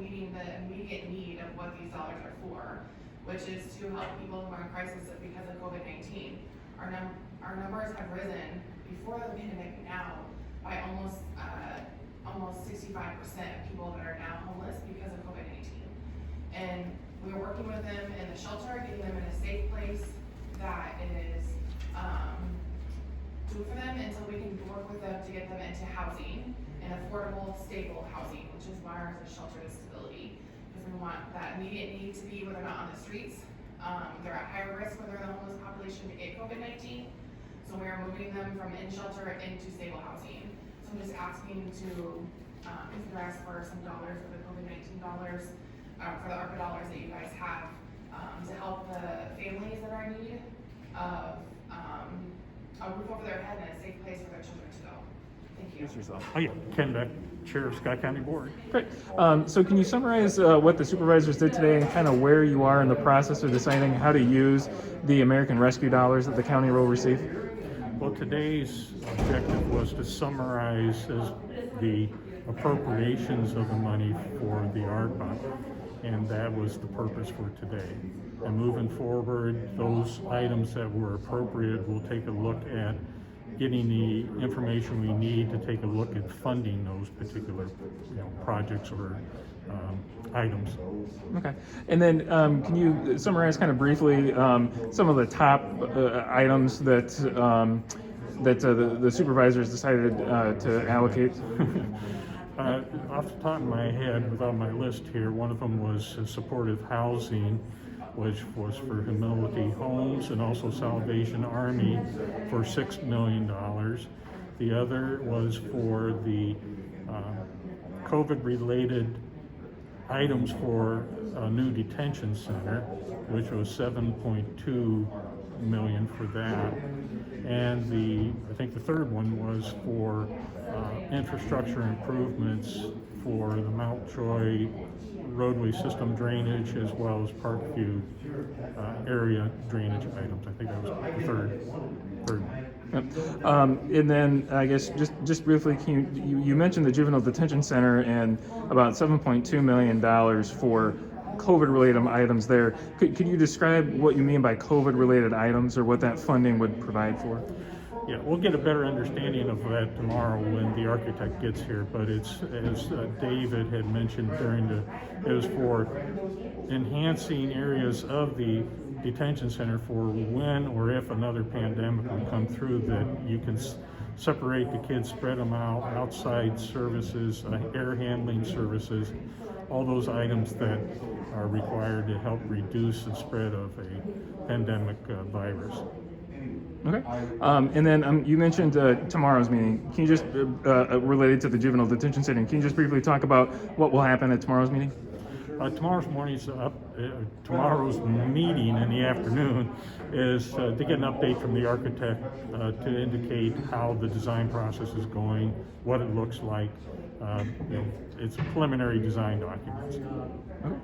meeting the immediate need of what these dollars are for, which is to help people who are in crisis because of COVID-19. Our numbers have risen before the pandemic now by almost 65% of people that are now homeless because of COVID-19. And we're working with them in the shelter, getting them in a safe place that is good for them until we can work with them to get them into housing and affordable, stable housing, which is why ours is shelter to stability. Because we want that immediate need to be where they're not on the streets. They're at higher risk when they're in the homeless population to get COVID-19. So we are moving them from in shelter into stable housing. So I'm just asking to, if you ask for some dollars for the COVID-19 dollars, for the ARPA dollars that you guys have, to help the families that are in need of a roof over their head and a safe place for their children to go. Thank you. Yes, yourself. Oh yeah, Ken Beck, Chair of Scott County Board. Great. So can you summarize what the supervisors did today and kind of where you are in the process of deciding how to use the American Rescue dollars that the county will receive? Well, today's objective was to summarize the appropriations of the money for the ARPA, and that was the purpose for today. And moving forward, those items that were appropriate, we'll take a look at getting the information we need to take a look at funding those particular projects or items. Okay. And then can you summarize kind of briefly some of the top items that the supervisors decided to allocate? Off the top of my head, without my list here, one of them was supportive housing, which was for Humility Homes and also Salvation Army for $6 million. The other was for the COVID-related items for a new detention center, which was $7.2 million for that. And I think the third one was for infrastructure improvements for the Mount Joy roadway system drainage as well as Parkview area drainage items. I think that was the third one. Yep. And then I guess just briefly, you mentioned the juvenile detention center and about $7.2 million for COVID-related items there. Could you describe what you mean by COVID-related items or what that funding would provide for? Yeah, we'll get a better understanding of that tomorrow when the architect gets here, but it's, as David had mentioned it was for enhancing areas of the detention center for when or if another pandemic would come through, that you can separate the kids, spread them out, outside services, air handling services, all those items that are required to help reduce the spread of a pandemic virus. Okay. And then you mentioned tomorrow's meeting. Can you just, related to the juvenile detention center, can you just briefly talk about what will happen at tomorrow's meeting? Tomorrow's meeting in the afternoon is to get an update from the architect to indicate how the design process is going, what it looks like. It's preliminary design documents. Okay.